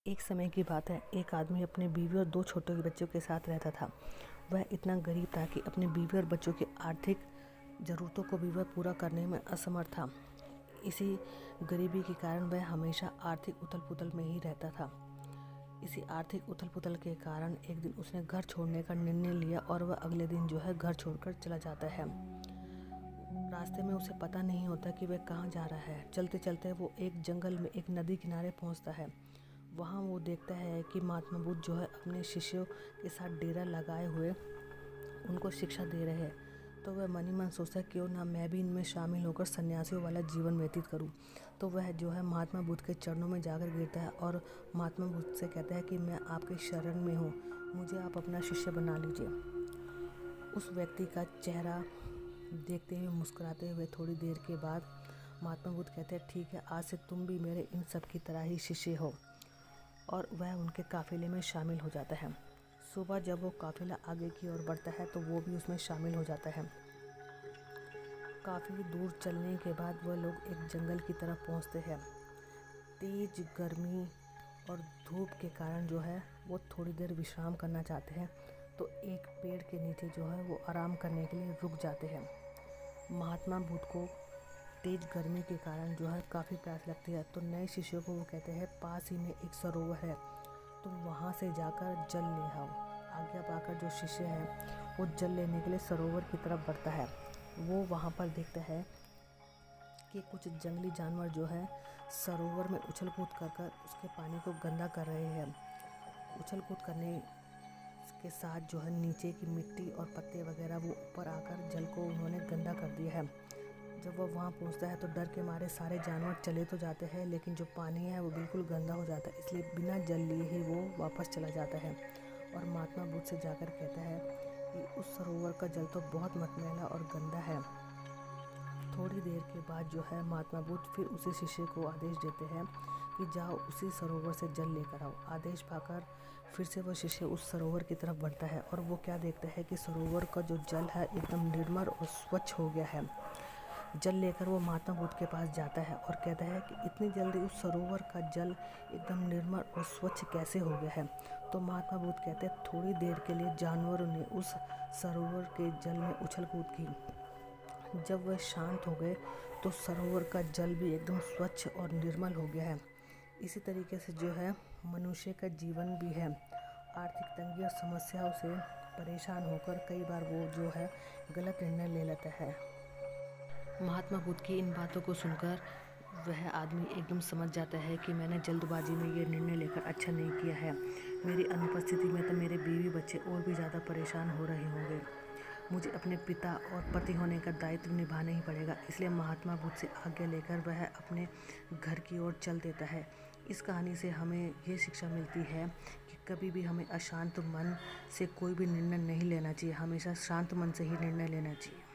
एक समय की बात है, एक आदमी अपने बीवी और 2 छोटे बच्चों के साथ रहता था। वह इतना गरीब था कि अपनी बीवी और बच्चों की आर्थिक ज़रूरतों को भी वह पूरा करने में असमर्थ था। इसी गरीबी के कारण वह हमेशा आर्थिक उथल-पुथल में ही रहता था। इसी आर्थिक उथल-पुथल के कारण एक दिन उसने घर छोड़ने का निर्णय लिया और वह अगले दिन घर छोड़कर चला जाता है। रास्ते में उसे पता नहीं होता कि वह कहाँ जा रहा है। चलते-चलते वो एक जंगल में एक नदी किनारे पहुँचता है। वहाँ वो देखता है कि महात्मा बुद्ध अपने शिष्यों के साथ डेरा लगाए हुए उनको शिक्षा दे रहे हैं। तो वह मन ही मन सोचता है क्यों ना मैं भी इनमें शामिल होकर सन्यासियों वाला जीवन व्यतीत करूं। तो वह महात्मा बुद्ध के चरणों में जाकर गिरता है और महात्मा बुद्ध से कहता है कि मैं आपके शरण में हूँ, मुझे आप अपना शिष्य बना लीजिए। उस व्यक्ति का चेहरा देखते हुए मुस्कुराते हुए थोड़ी देर के बाद महात्मा बुद्ध कहते हैं, ठीक है, आज से तुम भी मेरे इन सब की तरह ही शिष्य हो। और वह उनके काफिले में शामिल हो जाता है। सुबह जब वो काफिला आगे की ओर बढ़ता है तो वो भी उसमें शामिल हो जाता है। काफ़ी दूर चलने के बाद वह लोग एक जंगल की तरफ पहुंचते हैं। तेज गर्मी और धूप के कारण वो थोड़ी देर विश्राम करना चाहते हैं। तो एक पेड़ के नीचे वो आराम करने के लिए रुक जाते हैं। महात्मा बुद्ध को तेज गर्मी के कारण काफ़ी प्यास लगती है। तो नए शिष्यों को वो कहते हैं, पास ही में एक सरोवर है, तुम वहाँ से जाकर जल ले आओ। आज्ञा पाकर जो शिष्य है वो जल लेने के लिए सरोवर की तरफ बढ़ता है। वो वहाँ पर देखता है कि कुछ जंगली जानवर सरोवर में उछल कूद कर उसके पानी को गंदा कर रहे हैं। उछल कूद करने के साथ नीचे की मिट्टी और पत्ते वगैरह वो ऊपर आकर जल को उन्होंने गंदा कर दिया है। जब वह वहाँ पहुँचता है तो डर के मारे सारे जानवर चले तो जाते हैं, लेकिन जो पानी है वो बिल्कुल गंदा हो जाता है। इसलिए बिना जल लिए ही वो वापस चला जाता है और महात्मा बुद्ध से जाकर कहता है कि उस सरोवर का जल तो बहुत मटमैला और गंदा है। थोड़ी देर के बाद महात्मा बुद्ध फिर उसी शिष्य को आदेश देते हैं कि जाओ उसी सरोवर से जल लेकर आओ। आदेश पाकर फिर से वह शिष्य उस सरोवर की तरफ बढ़ता है और वो क्या देखता है कि सरोवर का जो जल है एकदम निर्मल और स्वच्छ हो गया है। जल लेकर वो महात्मा बुद्ध के पास जाता है और कहता है कि इतनी जल्दी उस सरोवर का जल एकदम निर्मल और स्वच्छ कैसे हो गया है। तो महात्मा बुद्ध कहते हैं, थोड़ी देर के लिए जानवरों ने उस सरोवर के जल में उछल कूद की। जब वह शांत हो गए तो सरोवर का जल भी एकदम स्वच्छ और निर्मल हो गया है। इसी तरीके से मनुष्य का जीवन भी है। आर्थिक तंगी और समस्याओं से परेशान होकर कई बार वो गलत निर्णय ले लेता है। महात्मा बुद्ध की इन बातों को सुनकर वह आदमी एकदम समझ जाता है कि मैंने जल्दबाजी में ये निर्णय लेकर अच्छा नहीं किया है। मेरी अनुपस्थिति में तो मेरे बीवी बच्चे और भी ज़्यादा परेशान हो रहे होंगे। मुझे अपने पिता और पति होने का दायित्व निभाना ही पड़ेगा। इसलिए महात्मा बुद्ध से आज्ञा लेकर वह अपने घर की ओर चल देता है। इस कहानी से हमें ये शिक्षा मिलती है कि कभी भी हमें अशांत मन से कोई भी निर्णय नहीं लेना चाहिए। हमेशा शांत मन से ही निर्णय लेना चाहिए।